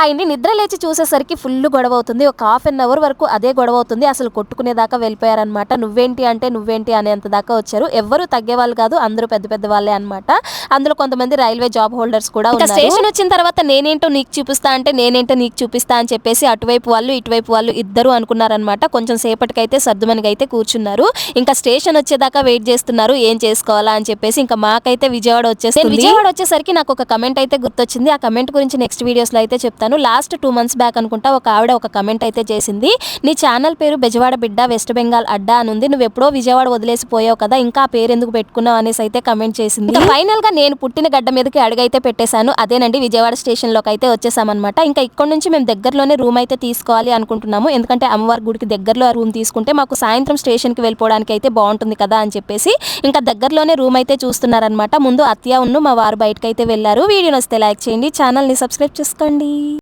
ఆయన్ని నిద్ర లేచి చూసేసరికి ఫుల్ గొడవ అవుతుంది. ఒక హాఫ్ అన్ అవర్ వరకు అదే గొడవ అవుతుంది. అసలు కొట్టుకునేదాకా వెళ్ళిపోయారనమాట. నువ్వేంటి అనేంత దాకా వచ్చారు. ఎవ్వరూ తగ్గేవాళ్ళు కాదు. అందరూ పెద్ద పెద్ద వాళ్ళే అనమాట. అందులో కొంతమంది రైల్వే జాబ్ హోల్డర్స్ కూడా ఉన్నారు. స్టేషన్ వచ్చిన తర్వాత నేనేంటో నీకు చూపిస్తా అంటే నేనేంటో నీకు చూపిస్తా అని చెప్పేసి అటువైపు వాళ్ళు ఇటువైపు వాళ్ళు ఇద్దరు అనుకున్నారనమాట. కొంచెం సేపటికైతే సర్దుమనిగైతే కూర్చున్నారు. ఇంకా స్టేషన్ వచ్చేదాకా వెయిట్ చేస్తున్నారు ఏం చేసుకోవాలా అని చెప్పేసి. ఇంకా మాకైతే విజయవాడ వచ్చేసింది. విజయవాడ వచ్చేసరికి నాకు ఒక కమెంట్ అయితే గుర్తొచ్చింది. ఆ కమెంట్ గురించి నెక్స్ట్ వీడియోస్ లో అయితే చెప్తాను. లాస్ట్ 2 months బ్యాక్ అనుకుంటా ఒక ఆవిడ ఒక కమెంట్ అయితే చేసింది. నీ ఛానల్ పేరు బెజవాడ బిడ్డ వెస్ట్ బెంగాల్ అడ్డా అని ఉంది. నువ్వు ఎప్పుడో విజయవాడ వదిలేసిపోయావు కదా, ఇంకా ఆ పేరు ఎందుకు పెట్టుకున్నావు అనేసి అయితే కమెంట్ చేసింది. ఫైనల్ గా నేను పుట్టిన గడ్డ మీదకి అడుగైతే పెట్టేశాను. అదేనండి విజయవాడ స్టేషన్ లోకి అయితే వచ్చేసామన్నమాట. ఇంకా ఇక్కడ నుంచి మేము దగ్గరలోనే రూమ్ అయితే తీసుకోవాలి అనుకుంటున్నాము. ఎందుకంటే అమ్మవారి గుడికి దగ్గరలో రూమ్ తీసుకుంటే మాకు సాయంత్రం స్టేషన్ కి వెళ్ళిపోవడానికి అయితే బాగుంటుంది కదా అని చెప్పేసి ఇంకా దగ్గరలోనే రూమ్ అయితే చూస్తున్నారనమాట. ముందు అత్య ఉన్ను మా వారు బయటకు అయితే వెళ్ళారు. వీడియో నచ్చితే లైక్ చేయండి, ఛానల్ ని సబ్స్క్రైబ్ చేసుకోండి.